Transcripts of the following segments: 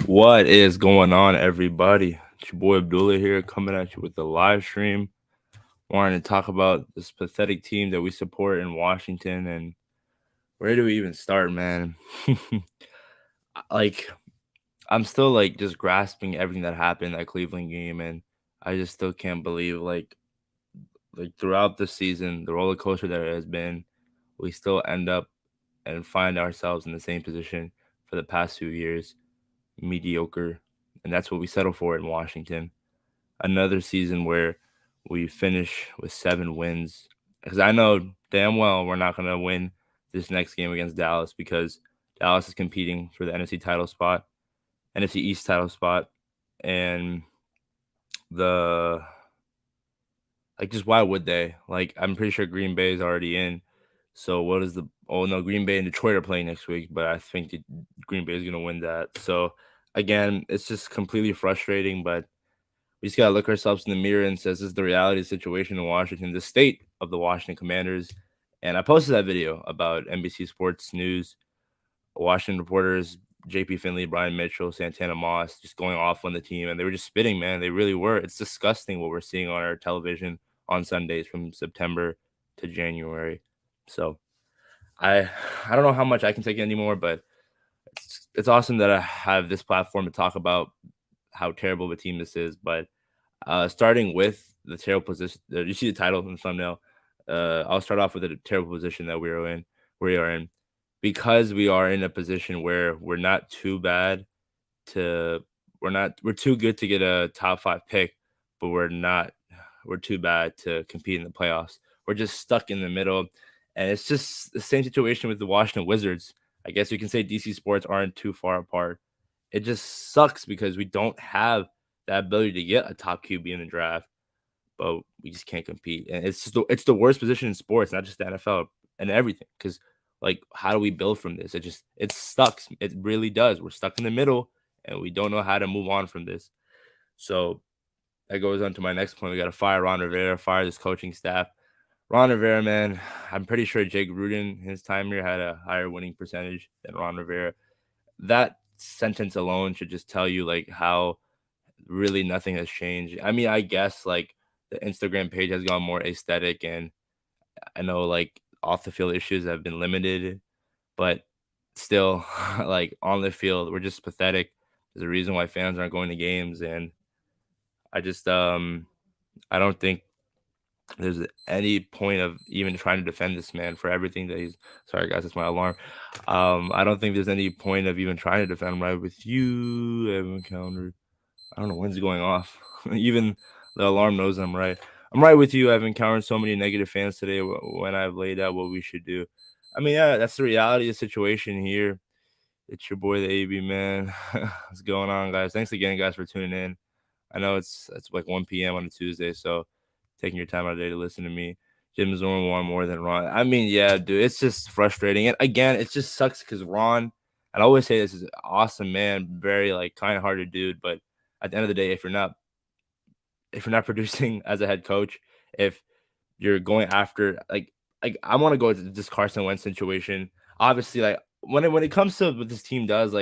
What is going on, everybody? It's your boy Abdullah here, coming at you with the live stream. Wanting to talk about this pathetic team that we support in Washington, and where do we even start, man? like, I'm still just grasping everything that happened in that Cleveland game, and I just still can't believe throughout the season, the roller coaster that it has been, we still end up and find ourselves in the same position for the past few years, mediocre, and that's what we settle for in Washington. Another season where we finish with 7 wins. Because I know damn well we're not going to win this next game against Dallas because Dallas is competing for the NFC title spot, NFC East title spot, and the just why would they? I'm pretty sure Green Bay is already in. So what is the oh no, Green Bay and Detroit are playing next week, but I think Green Bay is gonna win that. So again, it's just completely frustrating, but we just gotta look ourselves in the mirror and says this is the reality of the situation in Washington, the state of the Washington Commanders. And I posted that video about NBC Sports News, Washington reporters, JP Finley, Brian Mitchell, Santana Moss just going off on the team, and they were just spitting, man. They really were. It's disgusting what we're seeing on our television on Sundays from September to January. So I I don't know how much I can take anymore, but it's awesome that I have this platform to talk about how terrible of a team this is. But starting with the terrible position, you see the title in the thumbnail. I'll start off with the terrible position that we are in, because we are in a position where we're not too bad to, we're too good to get a top five pick, but we're too bad to compete in the playoffs. We're just stuck in the middle, and it's just the same situation with the Washington Wizards. I guess you can say DC sports aren't too far apart. It just sucks because we don't have that ability to get a top QB in the draft, but we just can't compete. And it's the worst position in sports, not just the NFL and everything. Because how do we build from this? It sucks. It really does. We're stuck in the middle, and we don't know how to move on from this. So that goes on to my next point. We got to fire Ron Rivera, fire this coaching staff. Ron Rivera, man, I'm pretty sure Jake Gruden, his time here, had a higher winning percentage than Ron Rivera. That sentence alone should just tell you how really nothing has changed. I mean, I guess the Instagram page has gone more aesthetic, and I know off the field issues have been limited, but still, on the field, we're just pathetic. There's a reason why fans aren't going to games, and I just I don't think there's any point of even trying to defend this man for everything that he's. Sorry, guys, that's my alarm. I don't think there's any point of even trying to defend him. Right with you, Evan Counter. I don't know when's it going off. Even the alarm knows I'm right. I'm right with you. I've encountered so many negative fans today when I've laid out what we should do. I mean, yeah, that's the reality of the situation here. It's your boy, the AB man. What's going on, guys? Thanks again, guys, for tuning in. I know it's like 1 p.m. on a Tuesday, so taking your time out of the day to listen to me. Jim Zorn won more than Ron. I mean, yeah, dude, it's just frustrating. And again, it just sucks because Ron, and I always say this, is an awesome man, very kind-hearted dude. But at the end of the day, if you're not producing as a head coach, if you're going after I want to go to this Carson Wentz situation. Obviously, when it comes to what this team does,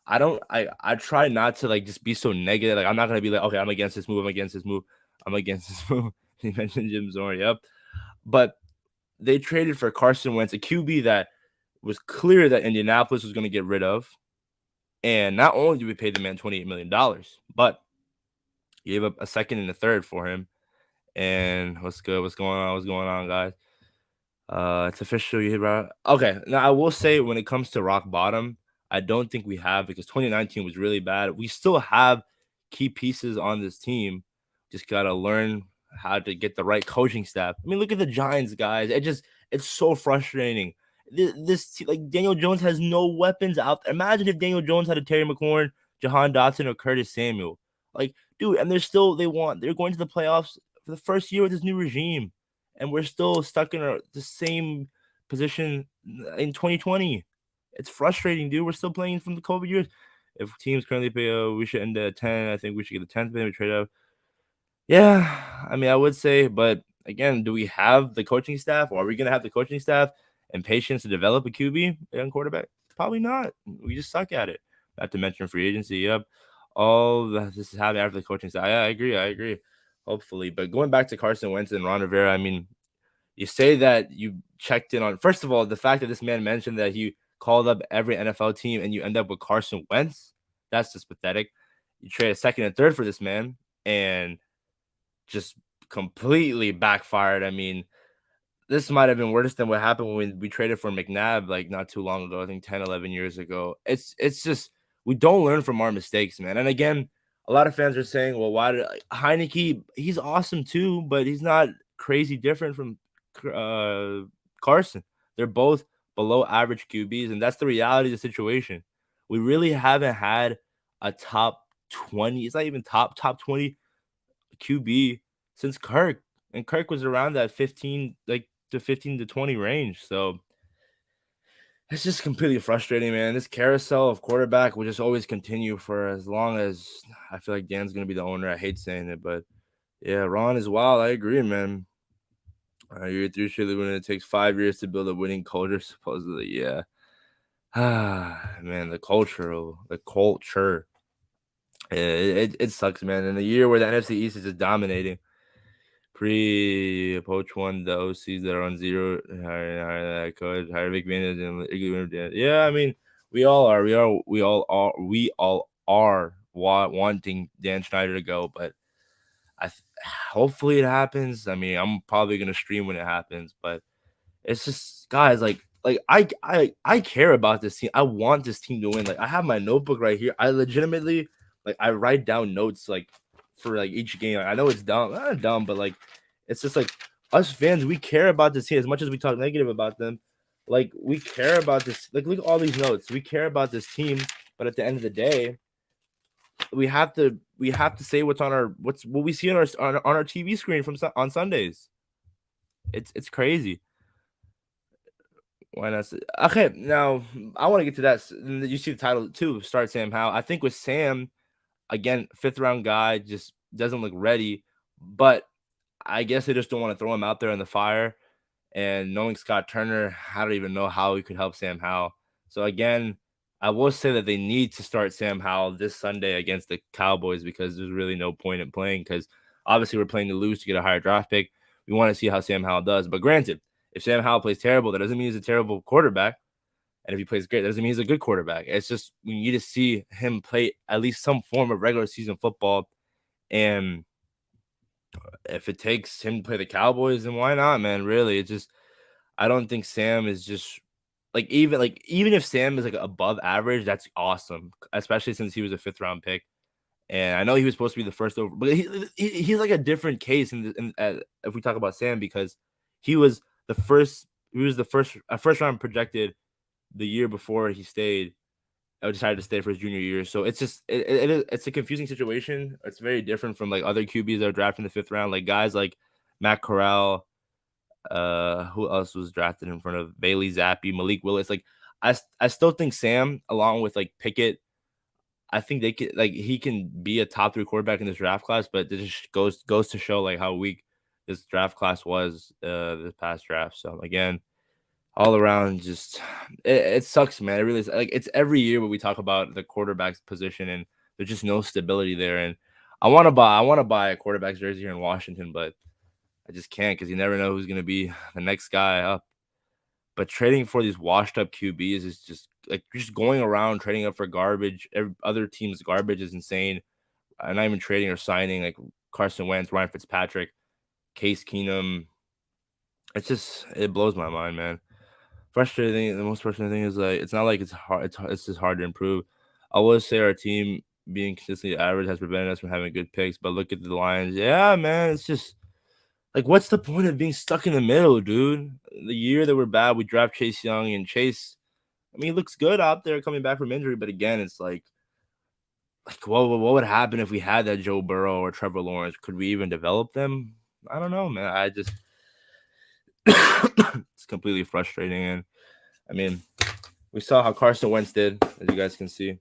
I try not to just be so negative. I'm not gonna be like, okay, I'm against this move, I'm against this move, I'm against this move. You mentioned Jim Zorn, yep. But they traded for Carson Wentz, a QB that was clear that Indianapolis was going to get rid of. And not only did we pay the man $28 million, but gave up a second and a third for him. And what's good? What's going on? What's going on, guys? It's official. You hit right. Okay. Now I will say when it comes to rock bottom, I don't think we have, because 2019 was really bad. We still have key pieces on this team. Just gotta learn how to get the right coaching staff. I mean, look at the Giants, guys. It's so frustrating. Daniel Jones has no weapons out there. Imagine if Daniel Jones had a Terry McLaurin, Jahan Dotson, or Curtis Samuel. Dude, and they're going to the playoffs for the first year with this new regime, and we're still stuck in the same position in 2020. It's frustrating, dude. We're still playing from the COVID years. If teams currently pay, we should end at 10. I think we should get the 10th man. We trade out. Yeah, I mean, I would say, but again, do we have the coaching staff, or are we going to have the coaching staff and patience to develop a QB and quarterback? Probably not. We just suck at it. not to mention free agency. Yep, all this is happening after the coaching side. I agree. I agree. Hopefully, but going back to Carson Wentz and Ron Rivera, I mean, you say that you checked in on first of all, the fact that this man mentioned that he called up every NFL team and you end up with Carson Wentz, that's just pathetic. You trade a second and third for this man and just completely backfired. I mean, this might have been worse than what happened when we traded for McNabb like not too long ago, I think 10, 11 years ago. It's just we don't learn from our mistakes, man. And again, a lot of fans are saying, well, why did Heineke? He's awesome too, but he's not crazy different from Carson. They're both below average QBs, and that's the reality of the situation. We really haven't had a top 20. It's not even top 20 QB since Kirk, and Kirk was around that 15, like the 15 to 20 range. So it's just completely frustrating, man. This carousel of quarterback will just always continue for as long as I feel like Dan's gonna be the owner. I hate saying it, but yeah, Ron is wild. I agree, man. You're through surely when it takes 5 years to build a winning culture, supposedly. Yeah. Man, the culture. It sucks, man. In a year where the NFC East is just dominating, Poach won the OCs that are on zero. Hire coach, hire McMahon and yeah, I mean, we all are wanting Dan Schneider to go, but hopefully it happens. I mean, I'm probably gonna stream when it happens, but it's just guys like I care about this team. I want this team to win. Like I have my notebook right here. I legitimately like I write down notes like for like each game. Like, I know it's dumb, not dumb, but like it's just like us fans, we care about this team as much as we talk negative about them. Like we care about this. Like look at all these notes. We care about this team, but at the end of the day, we have to say what's on our what we see on our TV screen from on Sundays. It's crazy. Why not? Okay, now I want to get to that. You see the title too. Start Sam Howell. I think with Sam again, fifth round guy just doesn't look ready. But I guess they just don't want to throw him out there in the fire. And knowing Scott Turner, I don't even know how he could help Sam Howell. So again, I will say that they need to start Sam Howell this Sunday against the Cowboys because there's really no point in playing because obviously we're playing to lose to get a higher draft pick. We want to see how Sam Howell does. But granted, if Sam Howell plays terrible, that doesn't mean he's a terrible quarterback. And if he plays great, that doesn't mean he's a good quarterback. It's just we need to see him play at least some form of regular season football. And if it takes him to play the Cowboys, then why not, man? Really, it's just I don't think Sam is just even if Sam is like above average, that's awesome, especially since he was a fifth round pick. And I know he was supposed to be the first over, but he's like a different case if we talk about Sam because he was the first. He was the first round projected the year before he stayed. I decided to stay for his junior year, so it's just it's a confusing situation. It's very different from like other QBs that are drafted in the fifth round, like guys like Matt Corral. Who else was drafted in front of Bailey Zappi, Malik Willis? Like I still think Sam, along with like Pickett, I think they could like he can be a top three quarterback in this draft class, but it just goes to show like how weak this draft class was this past draft. So again, all around just it sucks, man. It really is like it's every year when we talk about the quarterback's position and there's just no stability there. And I want to buy a quarterback's jersey here in Washington, but I just can't because you never know who's gonna be the next guy up. But trading for these washed up QBs is just like just going around trading up for garbage. Other teams' garbage is insane. Not even trading or signing like Carson Wentz, Ryan Fitzpatrick, Case Keenum. It blows my mind, man. Frustrating. The most frustrating thing is like it's not like it's hard. It's just hard to improve. I will say our team being consistently average has prevented us from having good picks. But look at the Lions. Yeah, man, it's just like, what's the point of being stuck in the middle, dude? The year that we're bad, we draft Chase Young, and Chase, I mean, he looks good out there coming back from injury, but again, it's like what would happen if we had that Joe Burrow or Trevor Lawrence? Could we even develop them? I don't know, man. I just it's completely frustrating, and I mean, we saw how Carson Wentz did, as you guys can see,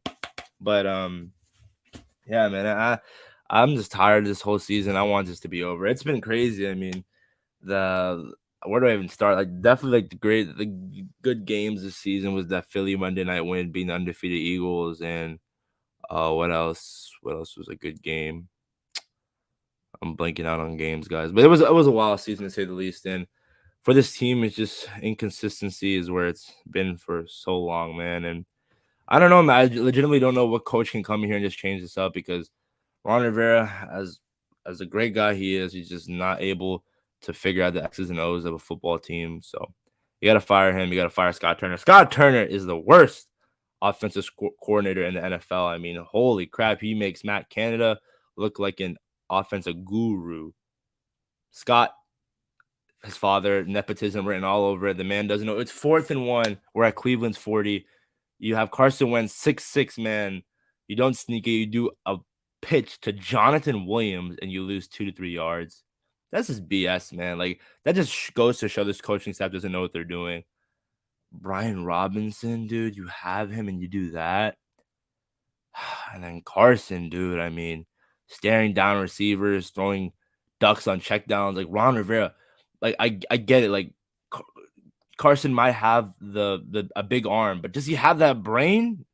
but yeah, man, I'm just tired of this whole season. I want this to be over. It's been crazy. I mean, the where do I even start? Like definitely like the good games this season was that Philly Monday night win beating the undefeated Eagles and What else? What else was a good game? I'm blanking out on games, guys. But it was a wild season to say the least. And for this team, it's just inconsistency is where it's been for so long, man. And I don't know, man. I legitimately don't know what coach can come in here and just change this up because Ron Rivera, as a great guy he is, he's just not able to figure out the X's and O's of a football team. So you got to fire him. You got to fire Scott Turner. Scott Turner is the worst offensive coordinator in the NFL. I mean, holy crap, he makes Matt Canada look like an offensive guru. Scott, his father, nepotism written all over it. The man doesn't know. It's 4th and 1. We're at Cleveland's 40. You have Carson Wentz, 6'6", man. You don't sneak it. You do a pitch to Jonathan Williams, and you lose 2 to 3 yards. That's just BS, man. Like, that just goes to show this coaching staff doesn't know what they're doing. Brian Robinson, dude, you have him and you do that. And then Carson, dude, I mean, staring down receivers, throwing ducks on checkdowns, like Ron Rivera. Like, I get it. Like, Carson might have the a big arm, but does he have that brain?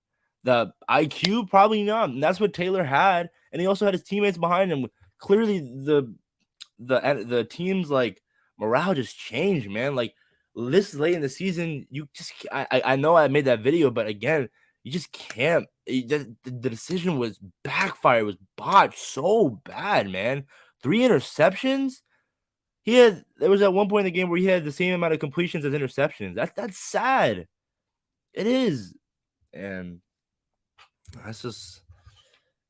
The IQ? Probably not. And that's what Taylor had. And he also had his teammates behind him. Clearly, the team's like morale just changed, man. Like this late in the season, you just I know I made that video, but again, you just can't. The decision was backfire. It was botched so bad, man. 3 interceptions. There was at one point in the game where he had the same amount of completions as interceptions. That's sad. It is. And that's just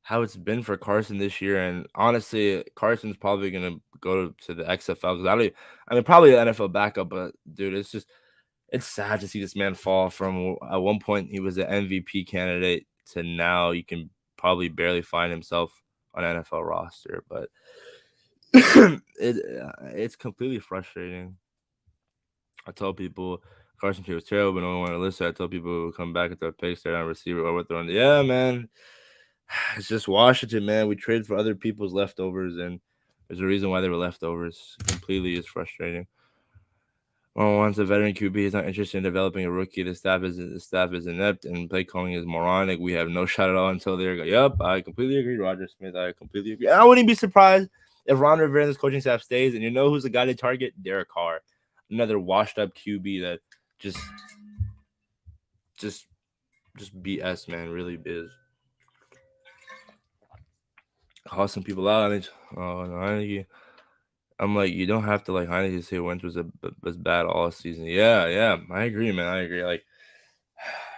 how it's been for Carson this year. And honestly, Carson's probably gonna go to the XFL because I mean, probably the NFL backup, but dude, it's sad to see this man fall from at one point he was an MVP candidate to now you can probably barely find himself on an NFL roster. But it's completely frustrating. I tell people Carson Tree was terrible, but no one wanted to listen. I tell people who come back and throw picks, they're on receiver or throwing. Yeah, man. It's just Washington, man. We traded for other people's leftovers, and there's a reason why they were leftovers. Completely is frustrating. Well, once a veteran QB is not interested in developing a rookie, the staff is inept and play calling is moronic. We have no shot at all until they're go. Yep, I completely agree, Roger Smith. I completely agree. I wouldn't be surprised if Ron Rivera and this coaching staff stays, and you know who's the guy they target? Derek Carr, another washed up QB that just just just BS, man. Really is. Call some people out. Oh no, I'm like, you don't have to like Heineke to say Wentz was bad all season. Yeah, yeah, I agree, man. I agree. Like,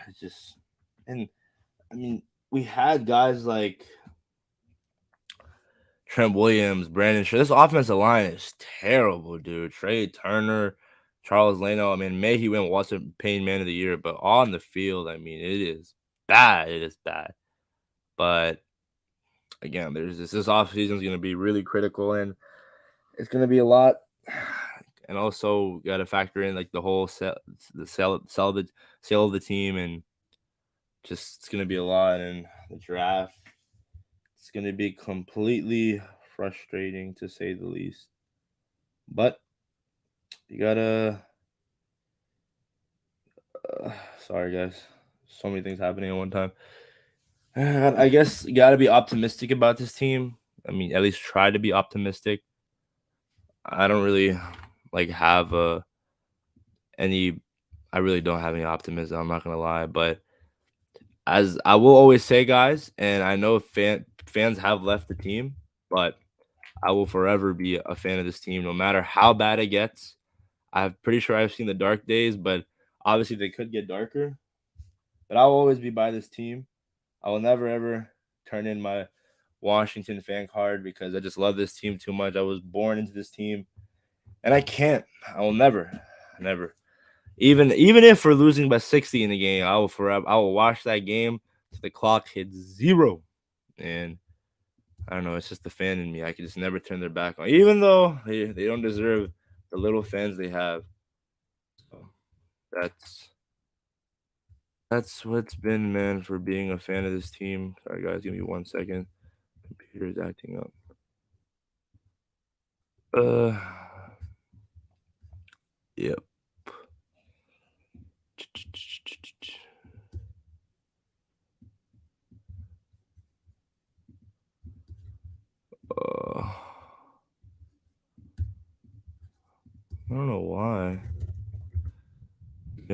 it's just, and I mean, we had guys like Trent Williams, Brandon Shaw. This offensive line is terrible, dude. Trey Turner, Charles Leno. I mean, may he win Watson Payne Man of the Year, but on the field, I mean, it is bad. It is bad. But again, there's this offseason is going to be really critical, and it's going to be a lot. And also got to factor in like the whole sale of the team, and just it's gonna be a lot. And the draft, it's gonna be completely frustrating to say the least. But you gotta. Sorry, guys. So many things happening at one time. I guess you gotta be optimistic about this team. I mean, at least try to be optimistic. I don't really like have any. I really don't have any optimism. I'm not gonna lie, but as I will always say, guys, and I know fans have left the team, but I will forever be a fan of this team, no matter how bad it gets. I'm pretty sure I've seen the dark days, but obviously they could get darker. But I'll always be by this team. I will never ever turn in my Washington fan card because I just love this team too much. I was born into this team, and I can't. I will never. Even if we're losing by 60 in the game, I will forever. I will watch that game till the clock hits zero, and I don't know. It's just the fan in me. I can just never turn their back on, even though they don't deserve the little fans they have. So that's that's what's been, man, for being a fan of this team. Sorry, guys. Give me 1 second. Computer's acting up. Uh, yep.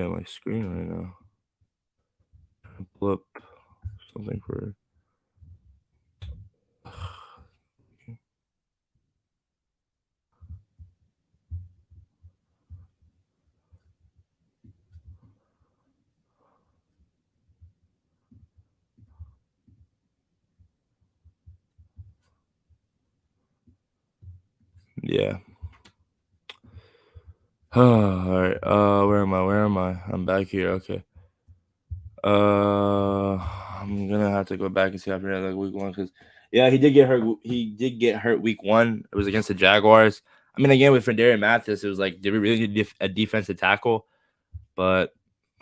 looking at my screen right now. Pull up something for. Yeah. All right. Where am I? Where am I? I'm back here. Okay. I'm gonna have to go back and see after that, like week one, because yeah, he did get hurt. He did get hurt week one. It was against the Jaguars. I mean, again with Fredarian Mathis, it was like, did we really need a defensive tackle? But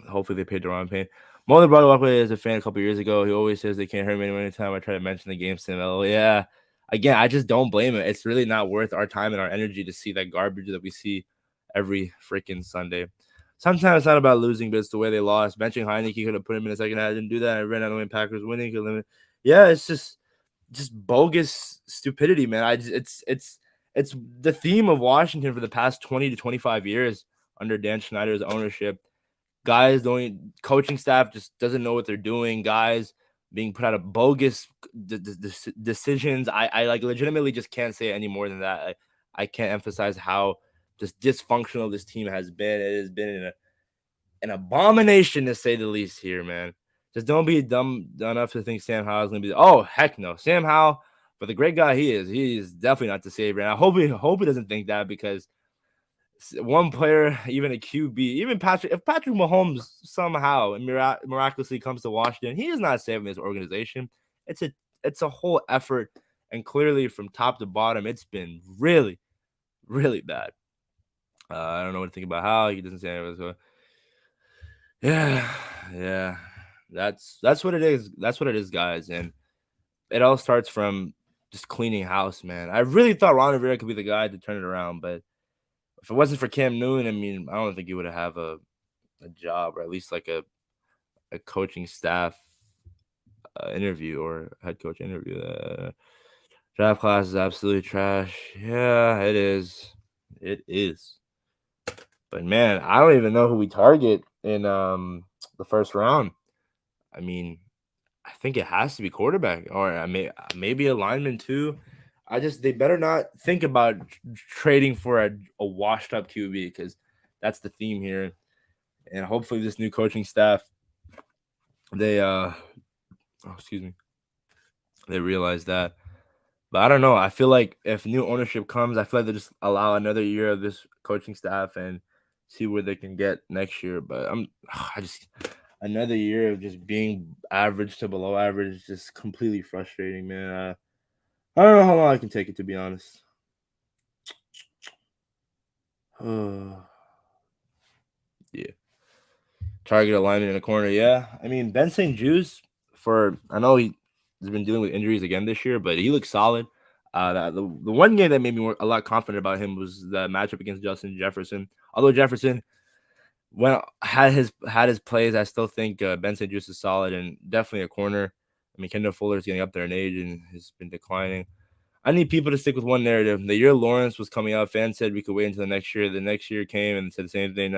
hopefully they paid the wrong pain. Mulder brought it up as a fan a couple years ago. He always says they can't hurt me anytime I try to mention the game to him. Oh, yeah. Again, I just don't blame him. It's really not worth our time and our energy to see that garbage that we see every freaking Sunday. Sometimes it's not about losing, but it's the way they lost. Benching Heineke could have put him in the second half. Didn't do that. I ran out of the Packers winning. Yeah, it's just bogus stupidity, man. It's the theme of Washington for the past 20 to 25 years under Dan Schneider's ownership. Guys don't coaching staff just doesn't know what they're doing. Guys being put out of bogus decisions. I like legitimately just can't say any more than that. I can't emphasize how just dysfunctional this team has been. It has been an abomination to say the least here, man. Just don't be dumb enough to think Sam Howell is gonna be. Oh heck no, Sam Howell, for the great guy he is definitely not the savior. And I hope he doesn't think that, because one player, even a QB, even if Patrick Mahomes somehow and miraculously comes to Washington, he is not saving this organization. It's a whole effort, and clearly from top to bottom, it's been really, really bad. I don't know what to think about how he doesn't say anything. So yeah, that's what it is. That's what it is, guys, and it all starts from just cleaning house, man. I really thought Ron Rivera could be the guy to turn it around, but if it wasn't for Cam Newton, I mean, I don't think he would have a job, or at least like a coaching staff interview or head coach interview. Draft class is absolutely trash. Yeah, it is. It is. But man, I don't even know who we target in the first round. I mean, I think it has to be quarterback, or maybe a lineman too. They better not think about trading for a washed up QB, because that's the theme here. And hopefully this new coaching staff, they excuse me, they realize that. But I don't know. I feel like if new ownership comes, I feel like they just allow another year of this coaching staff and see where they can get next year. But I just another year of just being average to below average is just completely frustrating, man. I don't know how long I can take it, to be honest. Yeah. Target alignment in the corner. Yeah. I mean, Ben St. Juice, I know he's been dealing with injuries again this year, but he looks solid. The one game that made me a lot confident about him was the matchup against Justin Jefferson. Although Jefferson had his plays, I still think Ben St. Juice is solid and definitely a corner. I mean, Kendall Fuller's getting up there in age and has been declining. I need people to stick with one narrative. The year Lawrence was coming out, fans said we could wait until the next year. The next year came and said the same thing.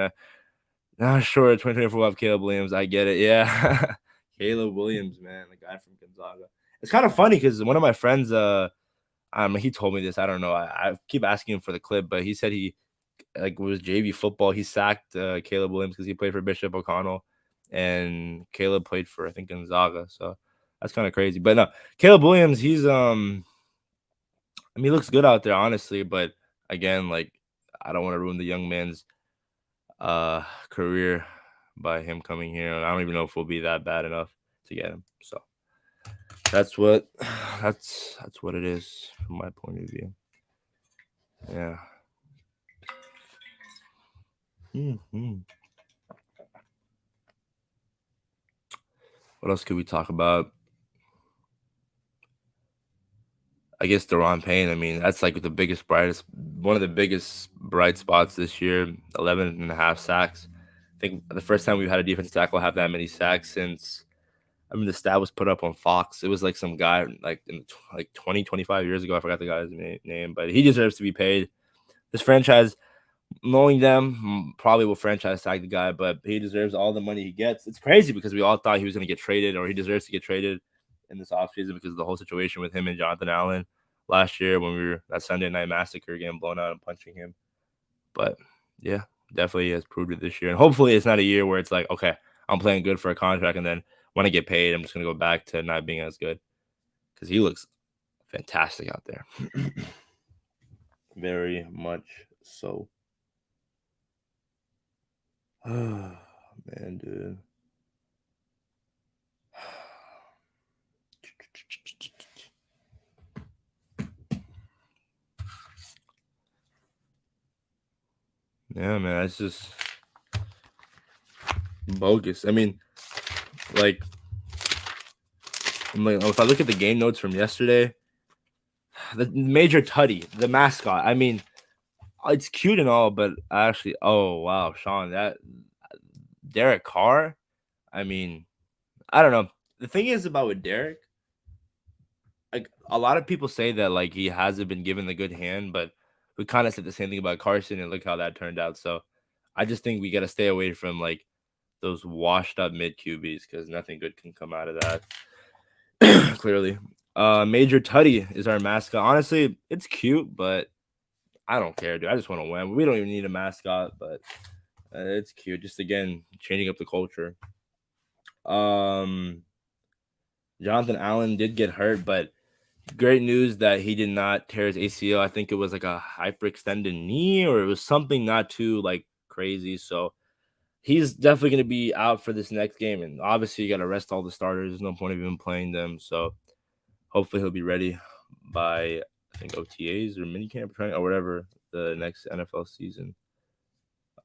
Nah, sure, 2024 will have Caleb Williams. I get it. Yeah. Caleb Williams, man, the guy from Gonzaga. It's kind of funny because one of my friends, he told me this. I don't know. I keep asking him for the clip, but he said he was JV football. He sacked Caleb Williams because he played for Bishop O'Connell, and Caleb played for, I think, Gonzaga. So that's kind of crazy. But no, Caleb Williams, he's I mean, he looks good out there, honestly. But again, like, I don't want to ruin the young man's career by him coming here. I don't even know if we'll be that bad enough to get him. So that's what it is from my point of view. Yeah. What else could we talk about? I guess Deron Payne. I mean, that's like one of the biggest bright spots this year. 11.5 sacks. I think the first time we've had a defensive tackle have that many sacks since, I mean, the stat was put up on Fox. It was like some guy like 20, 25 years ago. I forgot the guy's name, but he deserves to be paid. This franchise Knowing them, probably will franchise tag the guy, but he deserves all the money he gets. It's crazy because we all thought he was going to get traded or he deserves to get traded in this offseason because of the whole situation with him and Jonathan Allen last year when we were that Sunday night massacre getting blown out and punching him. But yeah, definitely has proved it this year. And hopefully it's not a year where it's like, okay, I'm playing good for a contract and then when I get paid, I'm just going to go back to not being as good because he looks fantastic out there. Very much so. Man, dude. Yeah, man, it's just bogus. I mean, like, if I look at the game notes from yesterday, the Major Tutty, the mascot. I mean, it's cute and all, but actually, oh wow, Sean, that Derek Carr. I mean, I don't know. The thing is about with Derek, like a lot of people say that like he hasn't been given the good hand, but we kind of said the same thing about Carson, and look how that turned out. So I just think we got to stay away from like those washed up mid QBs because nothing good can come out of that. Clearly. Major Tutty is our mascot. Honestly, it's cute, but I don't care, dude. I just want to win. We don't even need a mascot, but it's cute. Just again, changing up the culture. Um, Jonathan Allen did get hurt, but great news that he did not tear his ACL. I think it was like a hyperextended knee, or it was something not too like crazy. So he's definitely going to be out for this next game. And obviously, you got to rest all the starters. There's no point of even playing them. So hopefully, he'll be ready by I think OTAs or minicamp training or whatever the next NFL season.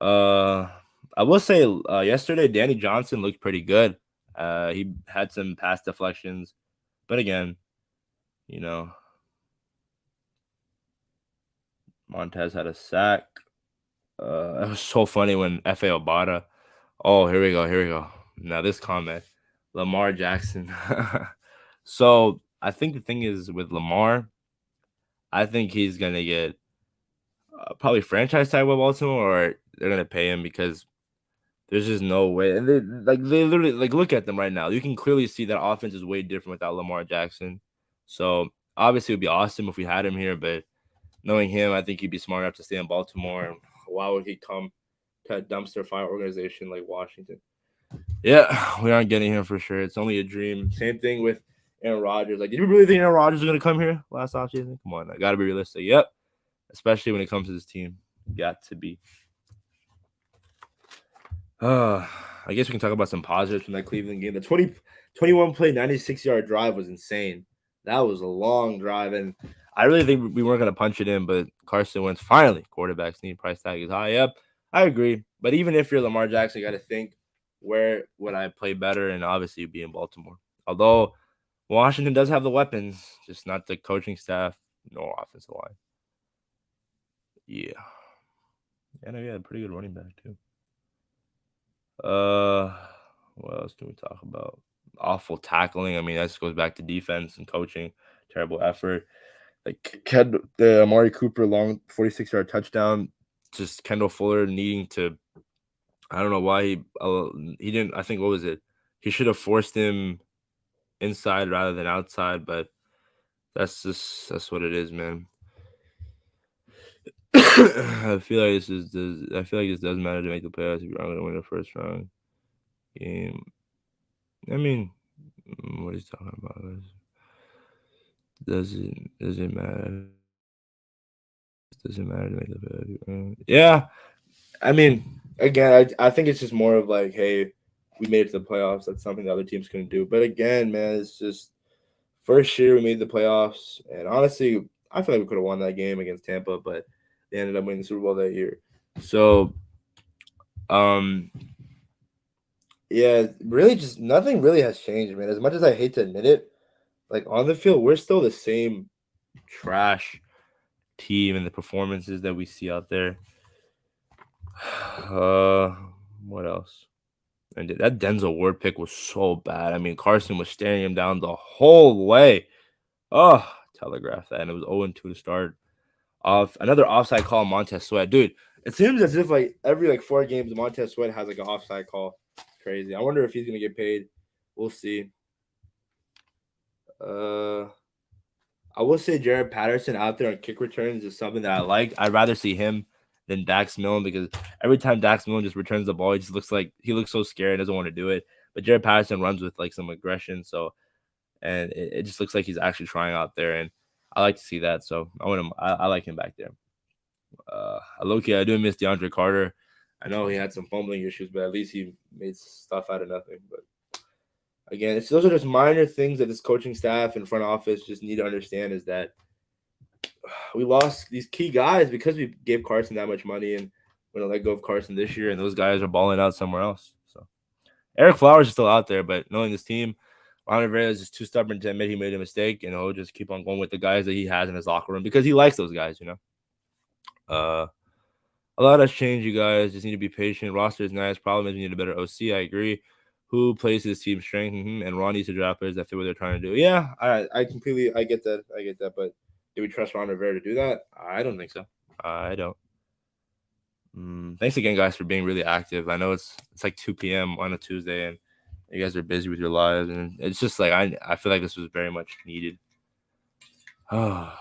Uh, I will say yesterday, Danny Johnson looked pretty good. He had some pass deflections, but again, you know, Montez had a sack. It was so funny when F.A. Obata. Oh, here we go. Here we go. Now this comment, Lamar Jackson. So I think the thing is with Lamar, I think he's gonna get probably franchise tag with Baltimore, or they're gonna pay him because there's just no way. And they literally like look at them right now. You can clearly see that offense is way different without Lamar Jackson. So obviously it would be awesome if we had him here, but knowing him, I think he'd be smart enough to stay in Baltimore. And why would he come to a dumpster fire organization like Washington? Yeah, we aren't getting him for sure. It's only a dream. Same thing with Aaron Rodgers. Like, did you really think Aaron Rodgers was gonna come here last offseason? Come on, I gotta be realistic. Yep. Especially when it comes to this team. Got to be. I guess we can talk about some positives from that Cleveland game. The 21 play, 96-yard drive was insane. That was a long drive, and I really think we weren't going to punch it in, but Carson Wentz finally, quarterbacks need price tag is high. Yep, I agree. But even if you're Lamar Jackson, you got to think, where would I play better? And obviously, be in Baltimore. Although Washington does have the weapons, just not the coaching staff, no offensive line. Yeah. And we had a pretty good running back, too. What else can we talk about? Awful tackling. I mean, that just goes back to defense and coaching. Terrible effort. Like the Amari Cooper long 46-yard touchdown. Just Kendall Fuller needing to. I don't know why he didn't. I think what was it? He should have forced him inside rather than outside. But that's what it is, man. I feel like this does matter to make the playoffs if you're going to win the first round game. I mean, what he's talking about doesn't matter. Doesn't matter to make the yeah. I mean, again, I think it's just more of like, hey, we made it to the playoffs. That's something the other teams couldn't do. But again, man, it's just first year we made the playoffs, and honestly, I feel like we could have won that game against Tampa, but they ended up winning the Super Bowl that year. So, um, yeah, really, just nothing really has changed, man. As much as I hate to admit it, like on the field, we're still the same trash team and the performances that we see out there. What else? And that Denzel Ward pick was so bad. I mean, Carson was staring him down the whole way. Oh, telegraph that. And it was 0-2 to start. Off another offside call, Montez Sweat. Dude, It seems as if like every like 4 games, Montez Sweat has like an offside call. Crazy. I wonder if he's gonna get paid. We'll see. Uh, I will say Jared Patterson out there on kick returns is something that I like. I'd rather see him than Dax Milne because every time Dax Milne just returns the ball, he just looks like he looks so scared, doesn't want to do it. But Jared Patterson runs with like some aggression, so and it just looks like he's actually trying out there, and I like to see that. So I want him. I like him back there. Low key, I do miss DeAndre Carter. I know he had some fumbling issues, but at least he made stuff out of nothing. But again, those are just minor things that this coaching staff and front office just need to understand is that we lost these key guys because we gave Carson that much money and we're gonna let go of Carson this year, and those guys are balling out somewhere else. So Eric Flowers is still out there, but knowing this team, Ron Rivera is just too stubborn to admit he made a mistake, and he'll just keep on going with the guys that he has in his locker room because he likes those guys, you know. Uh, a lot has changed, you guys. Just need to be patient. Roster is nice. Problem is we need a better OC. I agree. Who plays his team strength? And Ron needs to draft players that fit what they're trying to do. Yeah, I completely I get that. I get that. But do we trust Ron Rivera to do that? I don't think so. I don't. Thanks again, guys, for being really active. I know it's like 2 p.m. on a Tuesday, and you guys are busy with your lives, and it's just like I feel like this was very much needed. Oh.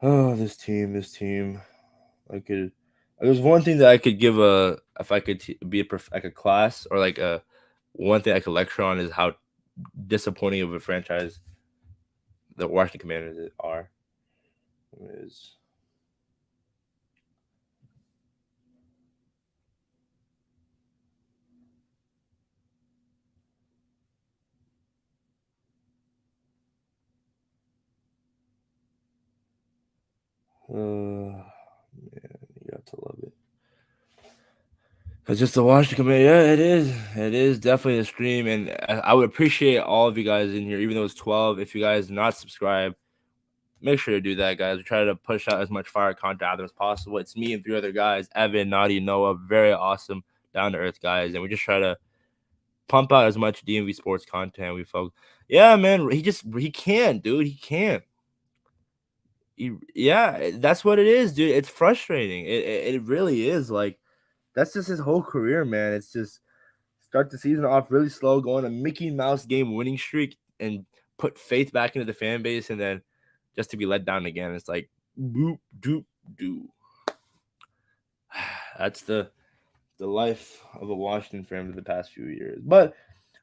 Oh, this team. I could. There's one thing that I could give a if I could be like a class or like a one thing I could lecture on is how disappointing of a franchise the Washington Commanders are. Is man, you got to love it. It's just the Washington Commanders. Yeah, it is. It is definitely a stream, and I would appreciate all of you guys in here, even though it's 12. If you guys not subscribe, make sure to do that, guys. We try to push out as much fire content out there as possible. It's me and 3 other guys, Evan, Naughty, Noah, very awesome, down to earth guys, and we just try to pump out as much DMV sports content. We focus. Yeah, man, he can't, dude. He can't. Yeah, that's what it is, dude. It's frustrating. It really is. Like that's just his whole career, man. It's just start the season off really slow, go on a Mickey Mouse game winning streak, and put faith back into the fan base, and then just to be let down again. It's like boop doop doo. That's the life of a Washington fan for the past few years. But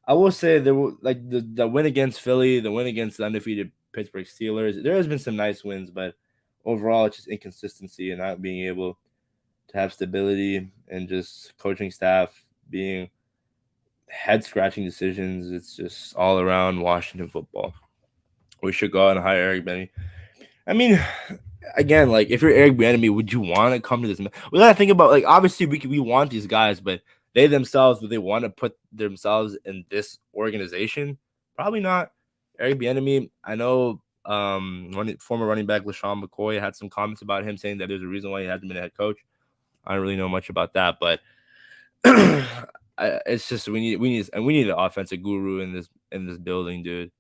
I will say there were like the win against Philly, the win against the undefeated Pittsburgh Steelers. There has been some nice wins, but overall it's just inconsistency and not being able to have stability and just coaching staff being head scratching decisions. It's just all around Washington football. We should go out and hire Eric Benny. I mean, again, like if you're Eric Bieniemy, would you want to come to this? We gotta think about like obviously we want these guys, but they themselves would they want to put themselves in this organization? Probably not. Eric Bieniemy, I know former running back LaShawn McCoy had some comments about him saying that there's a reason why he hasn't been a head coach. I don't really know much about that, but it's just we need an offensive guru in this building, dude.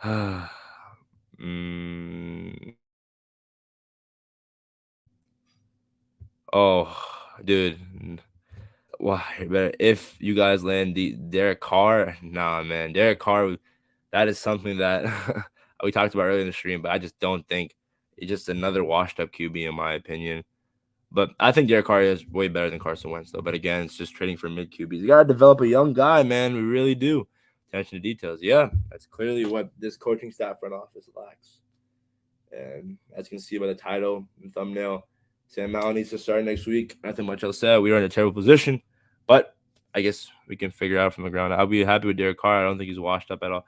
mm, oh, dude. Wow, if you guys land Derek Carr, nah, man, Derek Carr, that is something that we talked about earlier in the stream, but I just don't think it's just another washed up QB in my opinion. But I think Derek Carr is way better than Carson Wentz, though. But again, it's just trading for mid QBs. You gotta develop a young guy, man. We really do. Attention to details. Yeah, that's clearly what this coaching staff front office lacks. And as you can see by the title and thumbnail, Sam Howell needs to start next week. Nothing much else said. We are in a terrible position, but I guess we can figure out from the ground. I'll be happy with Derek Carr. I don't think he's washed up at all.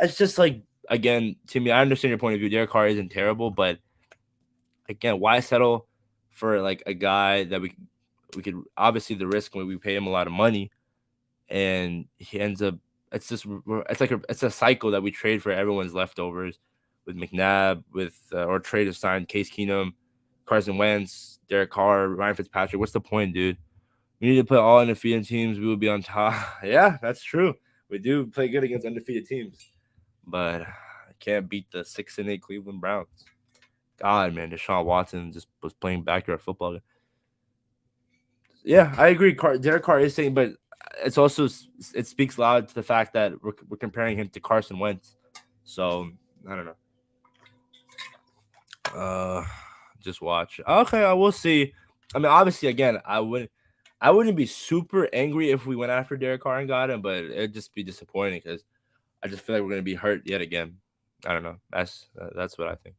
It's just like again, to me, I understand your point of view. Derek Carr isn't terrible, but again, why settle for like a guy that we could obviously the risk when we pay him a lot of money and he ends up it's a cycle that we trade for everyone's leftovers with McNabb, or trade to sign Case Keenum, Carson Wentz, Derek Carr, Ryan Fitzpatrick. What's the point, dude? We need to play all undefeated teams. We will be on top. Yeah, that's true. We do play good against undefeated teams, but I can't beat the 6-8 Cleveland Browns. God, man, Deshaun Watson just was playing backyard football. Yeah, I agree. Derek Carr is saying, but it's also it speaks loud to the fact that we're comparing him to Carson Wentz. So I don't know. Just watch. Okay, I will see. I mean, obviously, again, I wouldn't be super angry if we went after Derek Carr and got him, but it'd just be disappointing because I just feel like we're gonna be hurt yet again. I don't know. That's what I think.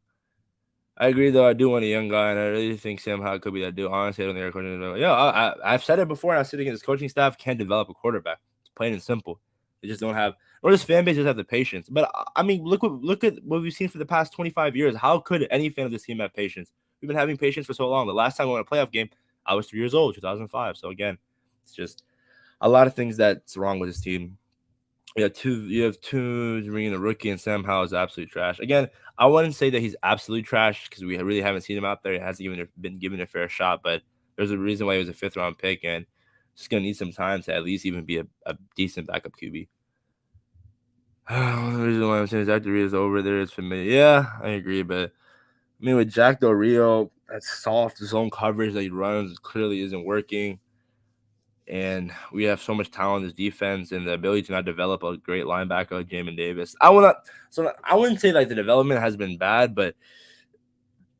I agree, though. I do want a young guy, and I really think Sam Howell could be that dude. Honestly, I don't think our coaching. Yeah, I've said it before, and I said it again. This coaching staff can't develop a quarterback. It's plain and simple. They just don't have, or this fan base just have the patience. But I mean, look at what we've seen for the past 25 years. How could any fan of this team have patience? We've been having patience for so long. The last time we won a playoff game, I was 3 years old, 2005. So again, it's just a lot of things that's wrong with this team. You have two ringing the rookie, and Sam Howell is absolute trash. Again, I wouldn't say that he's absolutely trash because we really haven't seen him out there. He hasn't even been given a fair shot, but there's a reason why he was a 5th-round pick, and just gonna need some time to at least even be a decent backup QB. The reason why I'm saying Zach Del Rio is over there is familiar. Yeah, I agree, but I mean with Jack Del Rio, that soft zone coverage that he runs clearly isn't working. And we have so much talent in this defense and the ability to not develop a great linebacker like Jamin Davis. I wouldn't say like the development has been bad, but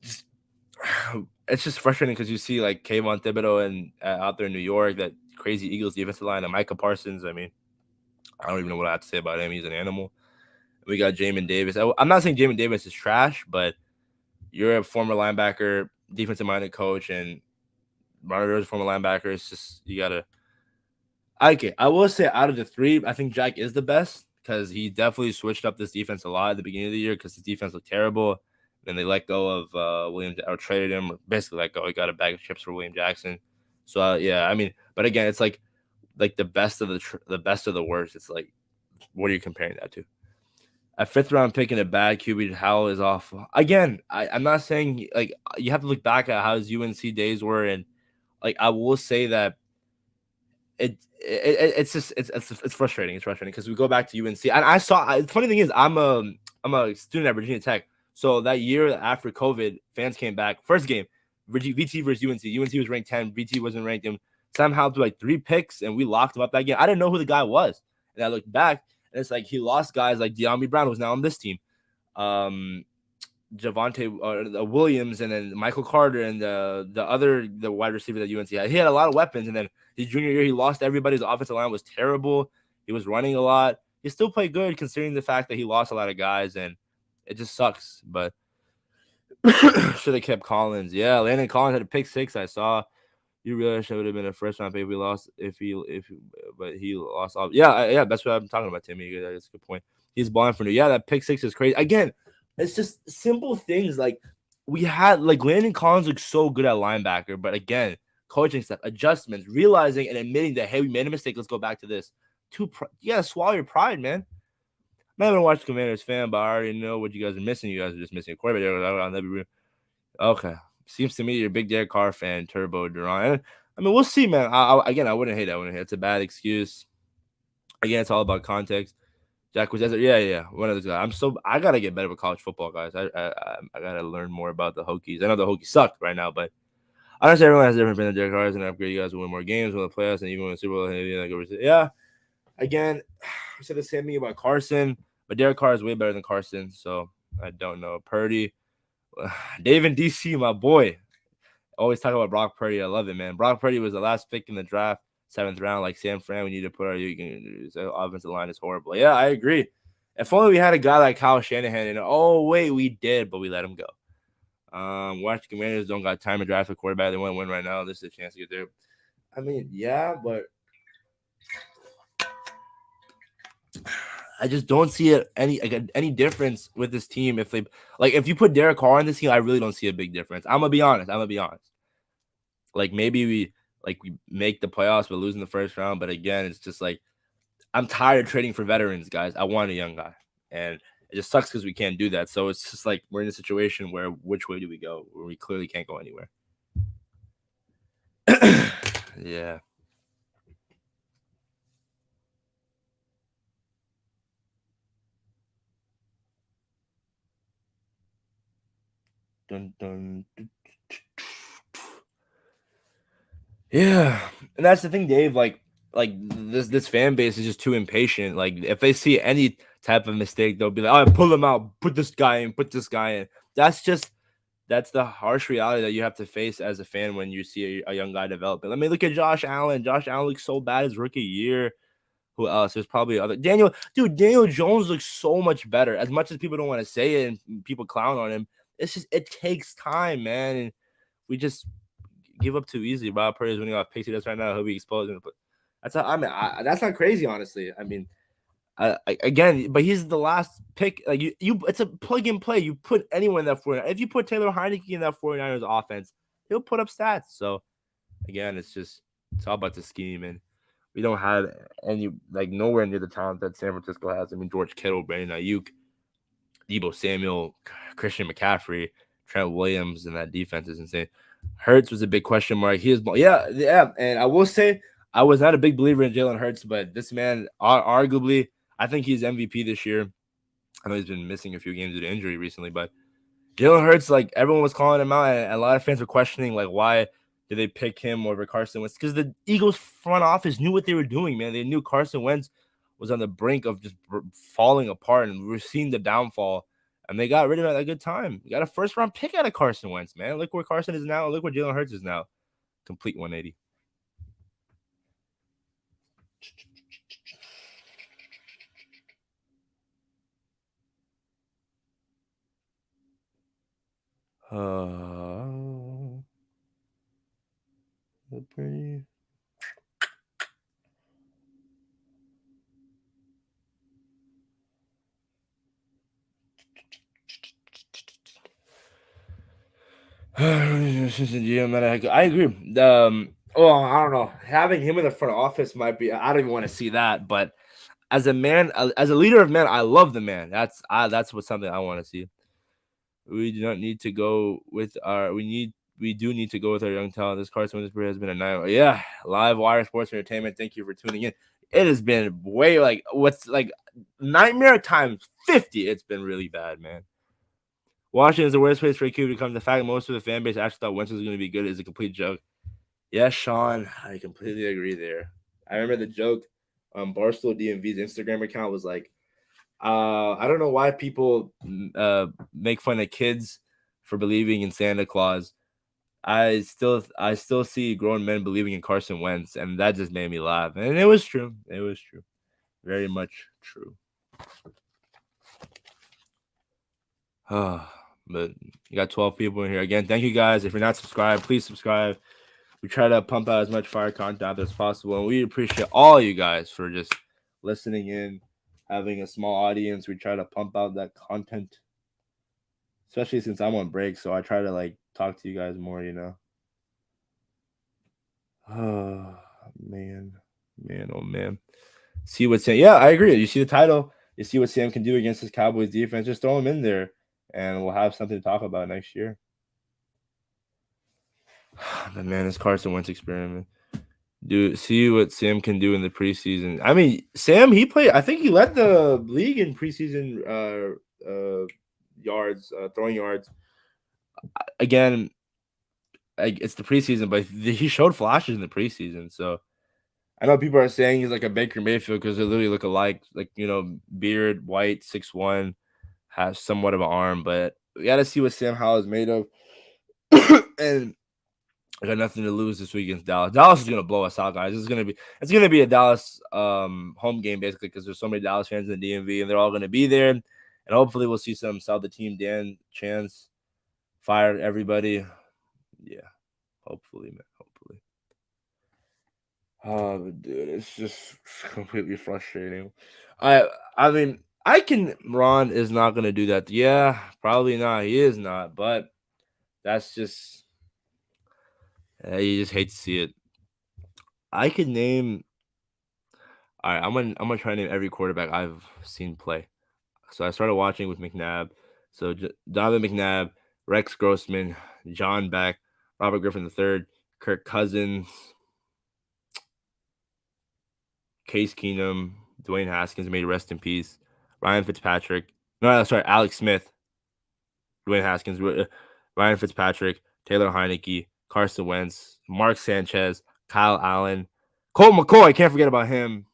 just, it's just frustrating because you see like Kayvon Thibodeau and out there in New York, that crazy Eagles defensive line, and Micah Parsons. I mean, I don't even know what I have to say about him. He's an animal. We got Jamin Davis. I'm not saying Jamin Davis is trash, but you're a former linebacker, defensive minded coach, and Ron Rivera's a former linebacker. It's just you gotta. Okay, I will say out of the three, I think Jack is the best because he definitely switched up this defense a lot at the beginning of the year because the defense looked terrible. Then they let go of William, or traded him, or basically let go. He got a bag of chips for William Jackson. So yeah, I mean, but again, it's like the best of the best of the worst. It's like, what are you comparing that to? A 5th-round pick and a bad QB. Howell is awful. Again, I'm not saying like you have to look back at how his UNC days were, and like I will say that it's just it's frustrating. It's frustrating because we go back to UNC, and I saw. The funny thing is, I'm a student at Virginia Tech, so that year after COVID, fans came back. First game, VT versus UNC. UNC was ranked 10. VT wasn't ranked. And somehow threw like 3 picks, and we locked him up that game. I didn't know who the guy was, and I looked back, and it's like he lost guys like De'Ami Brown, who's now on this team. Javonte Williams, and then Michael Carter, and the wide receiver that UNC had. He had a lot of weapons, and then his junior year he lost everybody. His offensive line was terrible. He was running a lot. He still played good considering the fact that he lost a lot of guys, and it just sucks. But should have kept Collins. Yeah, Landon Collins had a pick 6. I saw. You realize it would have been a 1st-round pick if we lost. But he lost all. Yeah, that's what I'm talking about, Timmy. That's a good point. He's blind for new. Yeah, that pick 6 is crazy. Again, it's just simple things like we had like Landon Collins looks so good at linebacker, but again, coaching stuff, adjustments, realizing and admitting that hey, we made a mistake. Let's go back to this. You gotta swallow your pride, man. I'm not even watching Commanders fan, but I already know what you guys are missing. You guys are just missing a quarterback. Okay, seems to me you're a big Derek Carr fan, Turbo Duran. I mean, we'll see, man. I wouldn't hate that. It's a bad excuse. Again, it's all about context. Jack was yeah. One of those guys. I gotta get better with college football, guys. I gotta learn more about the Hokies. I know the Hokies suck right now, but honestly, everyone has a different opinion. Derek Carr is an upgrade. You guys will win more games, win the playoffs, and even win the Super Bowl. Yeah. Again, I said the same thing about Carson, but Derek Carr is way better than Carson, so I don't know. Purdy, David DC, my boy. Always talk about Brock Purdy. I love it, man. Brock Purdy was the last pick in the draft. 7th round, like San Fran, we need to put our offensive line is horrible. Yeah, I agree. If only we had a guy like Kyle Shanahan, and wait, we did, but we let him go. Washington Commanders don't got time to draft a quarterback. They want to win right now. This is a chance to get there. I mean, yeah, but I just don't see any difference with this team. If you put Derek Carr on this team, I really don't see a big difference. I'm gonna be honest. Like maybe we make the playoffs but lose in the 1st round. But again, it's just like I'm tired of trading for veterans, guys. I want a young guy, and it just sucks because we can't do that. So it's just like we're in a situation where which way do we go? Where we clearly can't go anywhere. Yeah. Dun, dun, yeah, and that's the thing, Dave. Like this fan base is just too impatient. Like if they see any type of mistake, they'll be like, "Oh, pull him out, put this guy in, put this guy in." That's just that's the harsh reality that you have to face as a fan when you see a young guy developing. Let me look at Josh Allen. Josh Allen looks so bad his rookie year. Who else? There's probably other Daniel Jones looks so much better. As much as people don't want to say it and people clown on him, it's just it takes time, man. And we just give up too easily. Rob Purdy is winning off picks he does right now. He'll be exposed. But that's how, I mean, that's not crazy, honestly. I mean, again, but he's the last pick. Like it's a plug and play. You put anyone in that 49. If you put Taylor Heineke in that 49ers offense, he'll put up stats. So again, it's all about the scheme, and we don't have any like nowhere near the talent that San Francisco has. I mean, George Kittle, Brandon Ayuk, Debo Samuel, Christian McCaffrey, Trent Williams, and that defense is insane. Hurts was a big question mark. He is, yeah. And I will say, I was not a big believer in Jalen Hurts, but this man, arguably, I think he's MVP this year. I know he's been missing a few games due to injury recently, but Jalen Hurts, like everyone was calling him out, and a lot of fans were questioning, like, why did they pick him over Carson Wentz? Because the Eagles front office knew what they were doing, man. They knew Carson Wentz was on the brink of just falling apart, and we're seeing the downfall. And they got rid of it at a good time. You got a first round pick out of Carson Wentz, man. Look where Carson is now. Look where Jalen Hurts is now. Complete 180. Uh, pretty. I agree. Well, I don't know. Having him in the front office might be. I don't even want to see that. But as a man, as a leader of men, I love the man. That's what something I want to see. We do not need to go with our. We do need to go with our young talent. This Carson Wentz has been a nightmare. Yeah, live wire sports entertainment. Thank you for tuning in. It has been way like what's like nightmare times 50. It's been really bad, man. Washington is the worst place for a QB to come. The fact most of the fan base actually thought Wentz was going to be good is a complete joke. Yes, Sean, I completely agree there. I remember the joke. Barstool DMV's Instagram account was like, I don't know why people make fun of kids for believing in Santa Claus. I still see grown men believing in Carson Wentz, and that just made me laugh. And it was true. It was true. Very much true. But you got 12 people in here. Again, thank you guys. If you're not subscribed, please subscribe. We try to pump out as much fire content out there as possible. And we appreciate all you guys for just listening in, having a small audience. We try to pump out that content, especially since I'm on break. So I try to like talk to you guys more, you know. Oh, man. Man, oh, man. See what Sam, yeah, I agree. You see the title, you see what Sam can do against this Cowboys defense. Just throw him in there, and we'll have something to talk about next year. But man, this Carson Wentz experiment. Dude, see what Sam can do in the preseason. I mean, Sam, he played. I think he led the league in preseason yards, throwing yards. Again, it's the preseason, but he showed flashes in the preseason. So I know people are saying he's like a Baker Mayfield because they literally look alike. Like beard, white, 6'1", has somewhat of an arm. But we got to see what Sam Howell is made of. And I got nothing to lose this week against Dallas. Dallas is gonna blow us out, guys. It's gonna be a Dallas home game basically because there's so many Dallas fans in the DMV and they're all gonna be there. And hopefully we'll see some sell the team Dan Chance fire everybody. Yeah, hopefully, man. Hopefully. Oh, dude, it's just completely frustrating. I mean, Ron is not gonna do that. Yeah, probably not. He is not, but that's just you just hate to see it. I could name All right, I'm gonna try to name every quarterback I've seen play. So I started watching with McNabb. So Donovan McNabb, Rex Grossman, John Beck, Robert Griffin III, Kirk Cousins, Case Keenum, Dwayne Haskins, may he rest in peace, Ryan Fitzpatrick. No, sorry, Alex Smith, Dwayne Haskins, Ryan Fitzpatrick, Taylor Heineke, Carson Wentz, Mark Sanchez, Kyle Allen, Colt McCoy. I can't forget about him.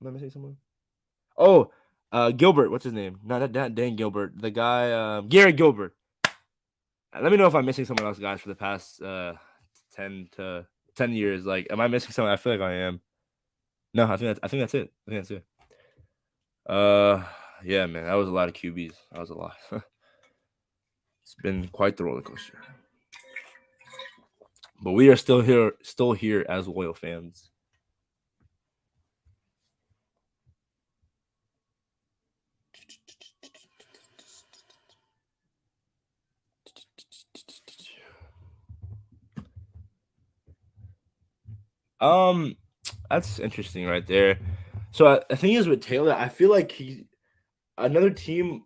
Am I missing someone? Oh, Gilbert. What's his name? No, not Dan Gilbert. The guy, Garrett Gilbert. Let me know if I'm missing someone else, guys, for the past 10 years. Like, am I missing someone? I feel like I am. No, I think that's it. I think that's it. Uh, yeah, man, that was a lot of QBs. That was a lot. It's been quite the roller coaster. But we are still here as loyal fans. Um, that's interesting right there. So the thing is with Taylor, I feel like he another team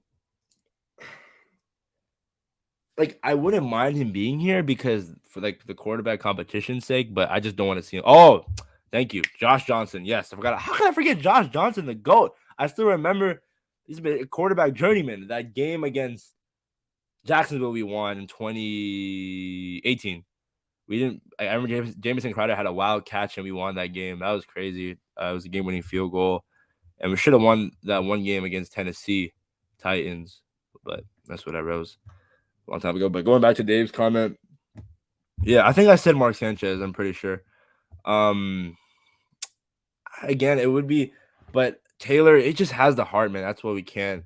like I wouldn't mind him being here because for like the quarterback competition's sake, but I just don't want to see him. Oh, thank you, Josh Johnson. Yes, I forgot. How can I forget Josh Johnson, the GOAT? I still remember he's been a quarterback journeyman. That game against Jacksonville we won in 2018. We didn't. I remember Jamison Crowder had a wild catch and we won that game. That was crazy. It was a game-winning field goal, and we should have won that one game against Tennessee Titans. But that's whatever. It was a long time ago. But going back to Dave's comment, yeah, I think I said Mark Sanchez. I'm pretty sure. Um, again, it would be, but Taylor, it just has the heart, man. That's what we can.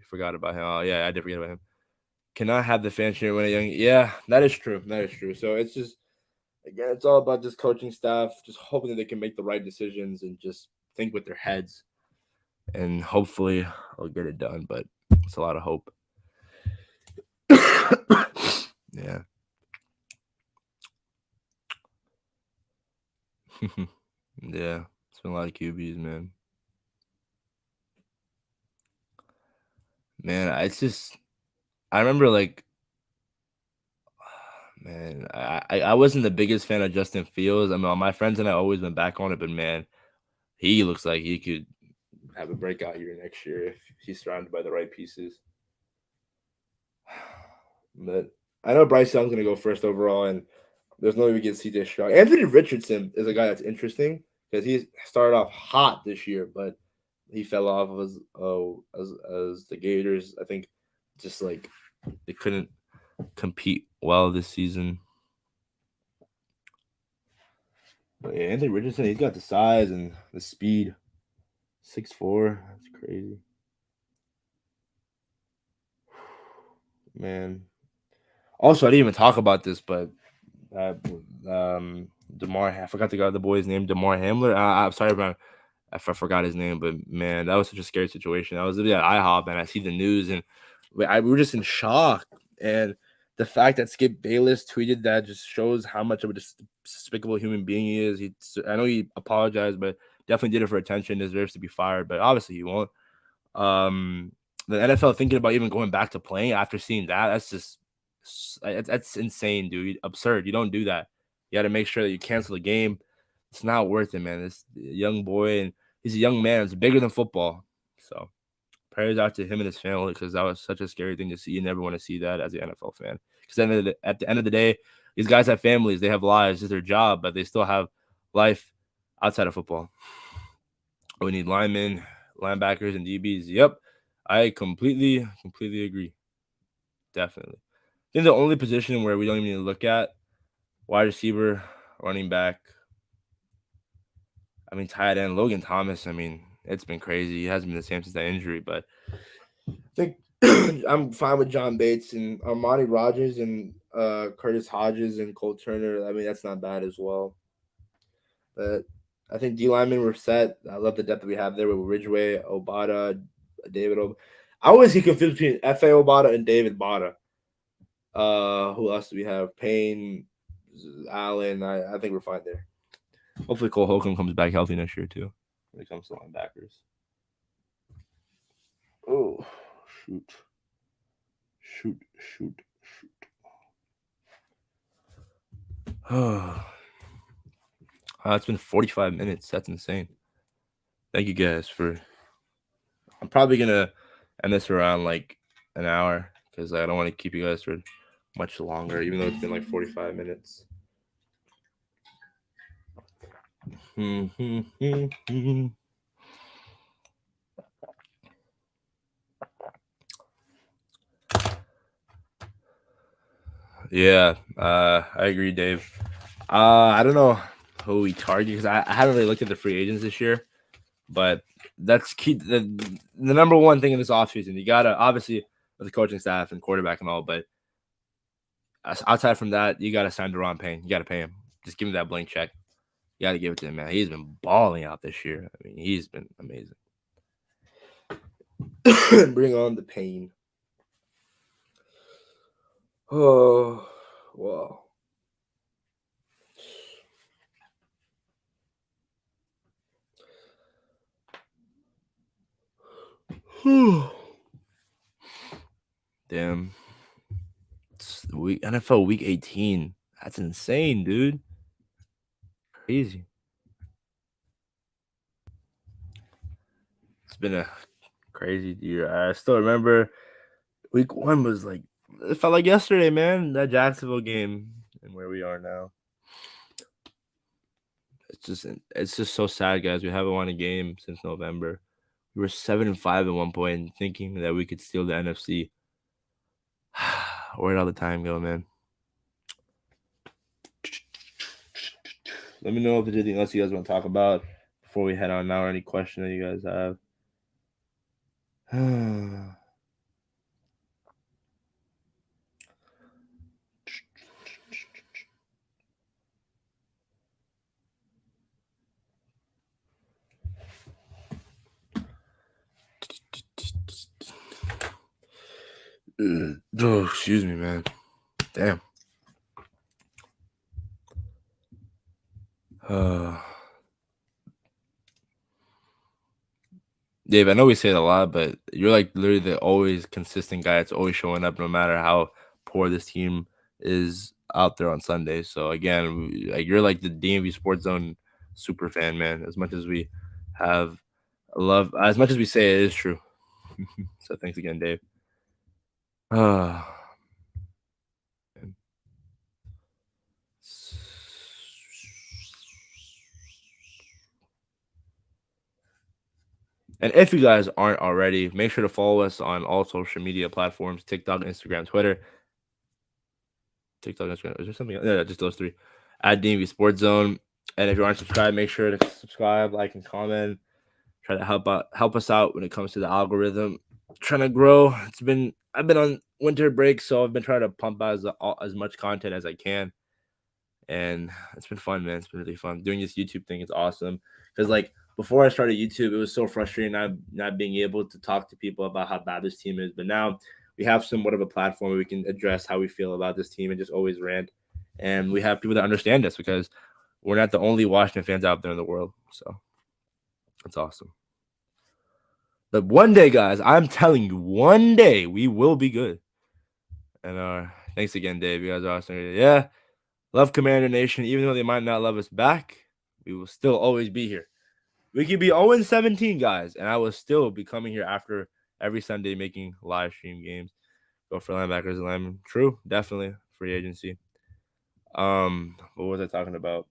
Forgot about him. Oh yeah, I did forget about him. Cannot have the fan cheer when a young. Yeah, that is true. That is true. So it's just again, it's all about just coaching staff, just hoping that they can make the right decisions and just think with their heads, and hopefully I'll get it done. But it's a lot of hope. Yeah. Yeah. It's been a lot of QBs, man. Man, I remember like man, I wasn't the biggest fan of Justin Fields. I mean, my friends and I always went back on it, but man, he looks like he could have a breakout year next year if he's surrounded by the right pieces. But I know Bryce Young's gonna go first overall, and there's no way we get CJ Stroud. Anthony Richardson is a guy that's interesting because he started off hot this year, but he fell off as the Gators. I think just like they couldn't compete well this season. But yeah, Anthony Richardson, he's got the size and the speed. 6'4". That's crazy. Man. Also, I didn't even talk about this, but uh, I forgot the boy's name, Damar Hamler. I'm sorry, man. I forgot his name, but man, that was such a scary situation. I was literally at IHOP and I see the news, and we were just in shock. And the fact that Skip Bayless tweeted that just shows how much of a despicable human being he is. I know he apologized, but definitely did it for attention. Deserves to be fired, but obviously he won't. Um, the NFL thinking about even going back to playing after seeing that. That's insane, dude. Absurd. You don't do that. You got to make sure that you cancel the game. It's not worth it, man. This young boy, and he's a young man. It's bigger than football. So prayers out to him and his family because that was such a scary thing to see. You never want to see that as an NFL fan. Because at the end of the day, these guys have families. They have lives. It's their job, but they still have life outside of football. We need linemen, linebackers, and DBs. Yep. I completely agree. Definitely. I think the only position where we don't even need to look at wide receiver, running back. I mean, tight end, Logan Thomas. I mean, it's been crazy. He hasn't been the same since that injury, but I think I'm fine with John Bates and Armani Rogers and Curtis Hodges and Cole Turner. I mean, that's not bad as well. But I think D linemen were set. I love the depth that we have there with Ridgeway, Obata, David. I always get confused between F.A. Obata and David Bada. Who else do we have? Payne, Allen. I think we're fine there. Hopefully Cole Holcomb comes back healthy next year too when it comes to linebackers. Oh, shoot. Shoot, shoot, shoot. It's been 45 minutes. That's insane. Thank you guys for. I'm probably gonna end this around like an hour because I don't want to keep you guys for much longer, even though it's been like 45 minutes. Yeah, I agree, Dave. I don't know who we target because I haven't really looked at the free agents this year, but that's key. The number one thing in this offseason, you gotta obviously with the coaching staff and quarterback and all, but outside from that, you gotta sign Deron Payne. You gotta pay him. Just give him that blank check. You gotta give it to him, man. He's been balling out this year. I mean, he's been amazing. Bring on the pain. Oh, wow. Damn. It's NFL Week 18. That's insane, dude. Crazy. It's been a crazy year. I still remember Week 1 was like it felt like yesterday, man. That Jacksonville game and where we are now. It's just so sad, guys. We haven't won a game since November. We were 7-5 at one point, thinking that we could steal the NFC. Where'd all the time go, man? Let me know if there's anything else you guys want to talk about before we head on now, or any question that you guys have. Oh, excuse me, man. Damn. Dave, I know we say it a lot, but you're like literally the always consistent guy that's always showing up no matter how poor this team is out there on Sunday. So again, like you're like the DMV Sports Zone super fan, man. As much as we have love, as much as we say it is true. So thanks again, Dave. And if you guys aren't already, make sure to follow us on all social media platforms: TikTok, Instagram, Twitter. TikTok, Instagram. Is there something else? Yeah, just those three. At DMV Sports Zone. And if you aren't subscribed, make sure to subscribe, like, and comment. Try to help us out when it comes to the algorithm. Trying to grow. I've been on winter break, so I've been trying to pump out as much content as I can. And it's been fun, man. It's been really fun doing this YouTube thing. It's awesome because like before I started YouTube, it was so frustrating not being able to talk to people about how bad this team is. But now we have somewhat of a platform where we can address how we feel about this team and just always rant. And we have people that understand us because we're not the only Washington fans out there in the world. So that's awesome. But one day, guys, I'm telling you, one day we will be good. And thanks again, Dave. You guys are awesome. Yeah. Love Commander Nation. Even though they might not love us back, we will still always be here. We could be 0-17, guys, and I will still be coming here after every Sunday making live stream games. Go for linebackers and linemen. True, definitely. Free agency. What was I talking about?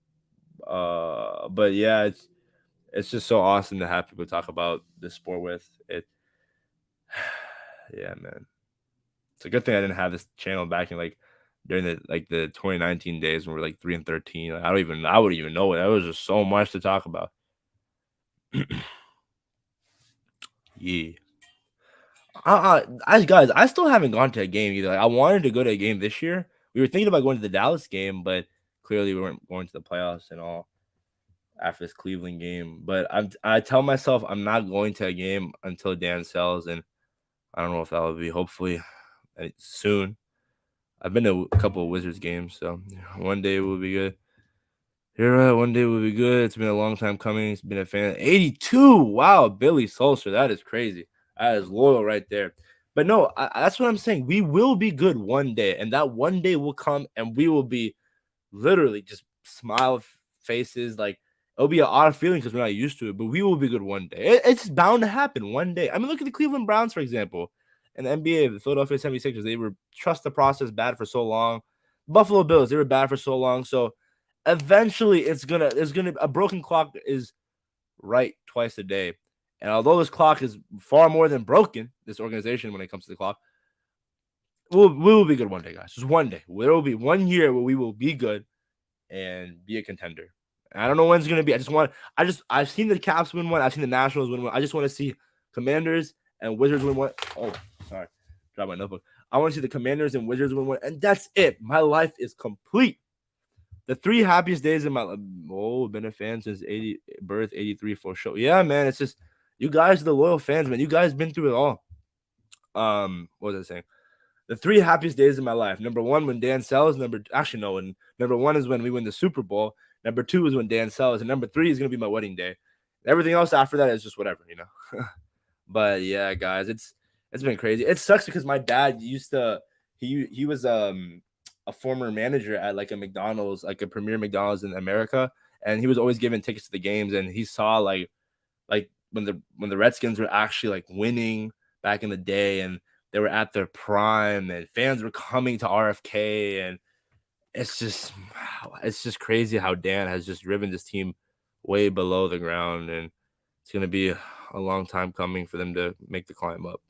But yeah, it's just so awesome to have people talk about this sport with it. Yeah, man. It's a good thing I didn't have this channel back in like during the 2019 days when we were like 3-13. Like, I wouldn't even know it. That was just so much to talk about. Yeah. Guys, I still haven't gone to a game either. Like, I wanted to go to a game this year. We were thinking about going to the Dallas game, but clearly we weren't going to the playoffs and all after this Cleveland game. But I tell myself I'm not going to a game until Dan sells, and I don't know if that will be hopefully soon. I've been to a couple of Wizards games, so one day it will be good. You're right. One day will be good. It's been a long time coming. It's been a fan. 82. Wow, Billy Solskjaer. That is crazy. That is loyal right there. But no, that's what I'm saying. We will be good one day, and that one day will come, and we will be literally just faces. Like it'll be an odd feeling because we're not used to it, but we will be good one day. It's bound to happen one day. I mean, look at the Cleveland Browns, for example, and the NBA, the Philadelphia 76ers. They were trust the process bad for so long. Buffalo Bills, they were bad for so long. So eventually, there's gonna a broken clock is right twice a day. And although this clock is far more than broken, this organization when it comes to the clock, we will be good one day, guys. Just one day. There will be 1 year where we will be good and be a contender. I don't know when it's gonna be. I've seen the Caps win one. I've seen the Nationals win one. I just want to see Commanders and Wizards win one. Oh, sorry, drop my notebook. I want to see the Commanders and Wizards win one, and that's it. My life is complete. The three happiest days of my life. Oh, been a fan since 80 birth 83 for sure. Yeah, man. It's just you guys are the loyal fans, man. You guys been through it all. What was I saying? The three happiest days of my life. Number one, when Dan sells. Actually, no. And number one is when we win the Super Bowl. Number two is when Dan sells. And number three is going to be my wedding day. Everything else after that is just whatever, you know. But yeah, guys, it's been crazy. It sucks because my dad used to he was a former manager at like a McDonald's, like a premier McDonald's in America, and he was always giving tickets to the games, and he saw like when the Redskins were actually like winning back in the day, and they were at their prime, and fans were coming to RFK, and it's just crazy how Dan has just driven this team way below the ground, and it's gonna be a long time coming for them to make the climb up.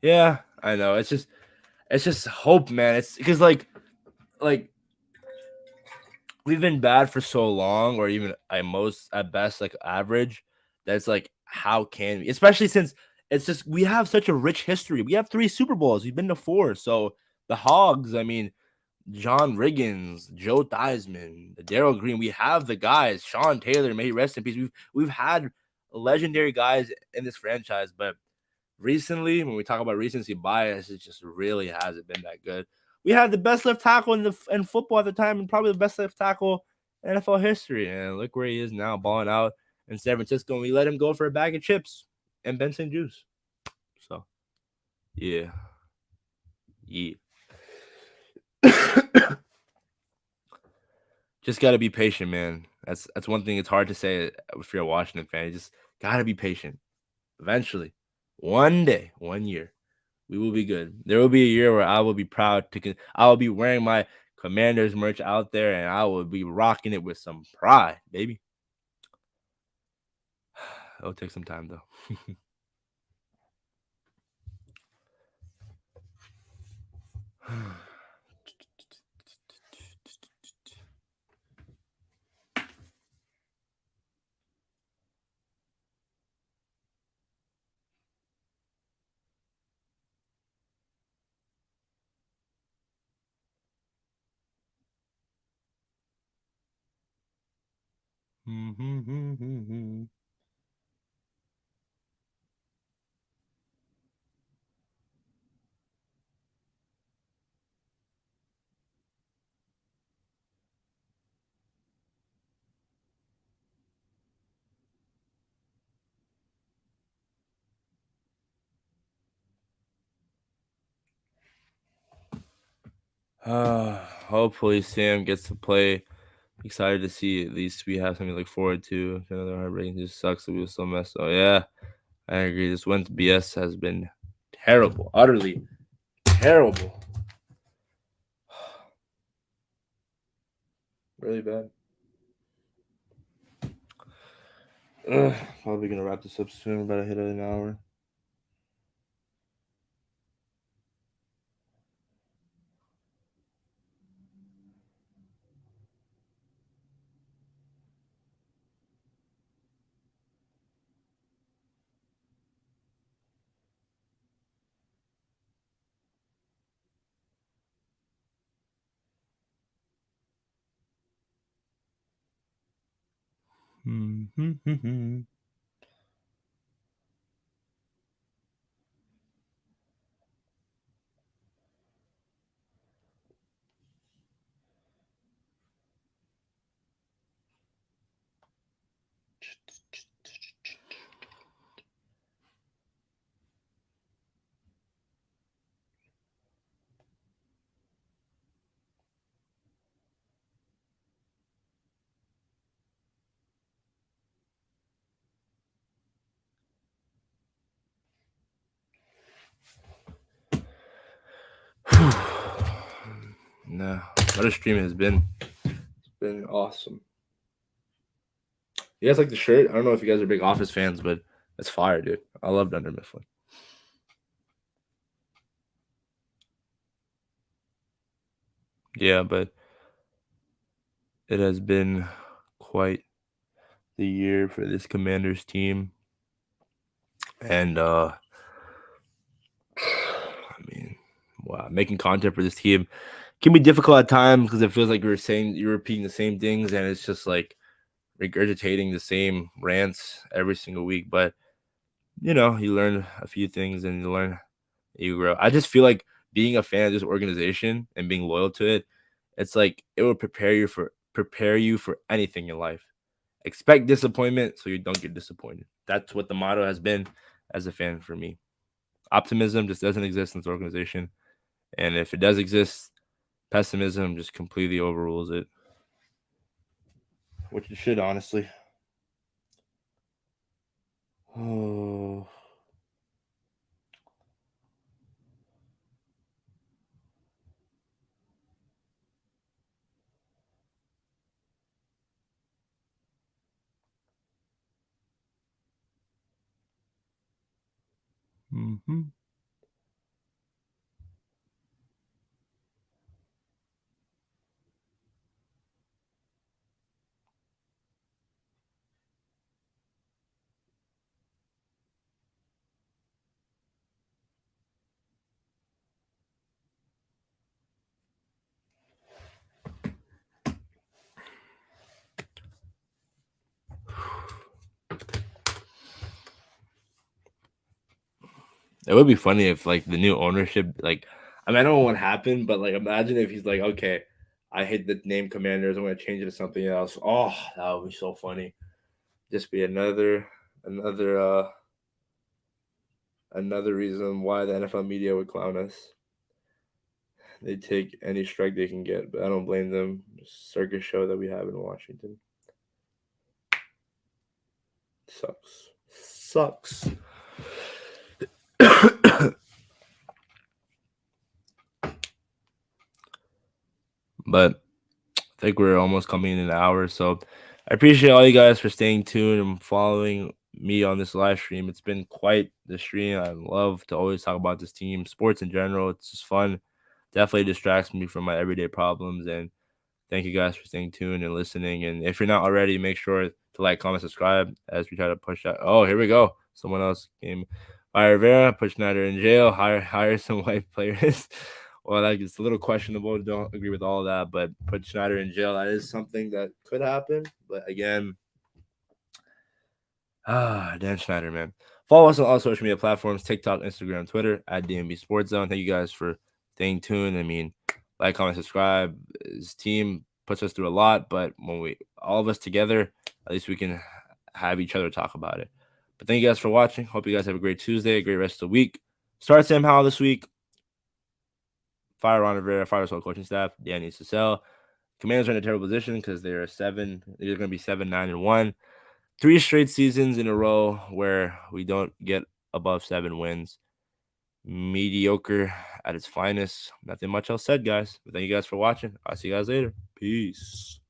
Yeah, I know. It's just hope, man. It's because like we've been bad for so long, or even at best like average. That's like how can we? Especially since it's just we have such a rich history. We have three Super Bowls. We've been to four. So the Hogs. I mean, John Riggins, Joe Theismann, Daryl Green. We have the guys. Sean Taylor, may he rest in peace. We've had legendary guys in this franchise, but recently, when we talk about recency bias, it just really hasn't been that good. We had the best left tackle in football at the time, and probably the best left tackle in NFL history. And look where he is now, balling out in San Francisco. And we let him go for a bag of chips and Benson juice. So yeah, yeah. Just gotta be patient, man. That's one thing. It's hard to say if you're a Washington fan. You just gotta be patient. Eventually, one day, 1 year, we will be good. There will be a year where I will be proud I will be wearing my Commanders merch out there, and I will be rocking it with some pride, baby. It'll take some time though. Hopefully Sam gets to play. Excited to see at least we have something to look forward to. Another heartbreaking just sucks that we were so messed up. Yeah, I agree. This Wentz BS has been terrible, utterly terrible, really bad. Probably gonna wrap this up soon. About to hit an hour. Nah, what a stream has been. It's been awesome. You guys like the shirt? I don't know if you guys are big Office fans, but it's fire, dude. I love Dunder Mifflin. Yeah, but it has been quite the year for this Commanders team. And I mean, wow, making content for this team can be difficult at times because it feels like you're repeating the same things, and it's just like regurgitating the same rants every single week. But you learn a few things and you grow. I just feel like being a fan of this organization and being loyal to it, it's like it will prepare you for anything in life. Expect disappointment so you don't get disappointed. That's what the motto has been as a fan for me. Optimism just doesn't exist in this organization. And if it does exist, pessimism just completely overrules it. Which it should, honestly. Oh. Mm-hmm. It would be funny if like the new ownership, like, I mean, I don't know what happened, but like, imagine if he's like, okay, I hate the name Commanders, I'm gonna change it to something else. Oh, that would be so funny. Just be another, another reason why the NFL media would clown us. They take any strike they can get, but I don't blame them. Circus show that we have in Washington sucks. Sucks. But I think we're almost coming in an hour. So I appreciate all you guys for staying tuned and following me on this live stream. It's been quite the stream. I love to always talk about this team, sports in general. It's just fun. Definitely distracts me from my everyday problems. And thank you guys for staying tuned and listening. And if you're not already, make sure to like, comment, subscribe as we try to push out. Oh, here we go. Someone else came. By Rivera, put Schneider in jail, hire some white players. Well, that is a little questionable. Don't agree with all that, but put Schneider in jail. That is something that could happen. But again, Dan Schneider, man. Follow us on all social media platforms: TikTok, Instagram, Twitter at DMVSportsZone. Thank you guys for staying tuned. I mean, like, comment, subscribe. This team puts us through a lot, but when we all of us together, at least we can have each other talk about it. But thank you guys for watching. Hope you guys have a great Tuesday, a great rest of the week. Start Sam Howell this week. Fire Ron Rivera, fire his whole coaching staff. Dan needs to sell. Commanders are in a terrible position because they're going to be 7-9-1. 3 straight seasons in a row where we don't get above 7 wins. Mediocre at its finest. Nothing much else said, guys. But thank you guys for watching. I'll see you guys later. Peace.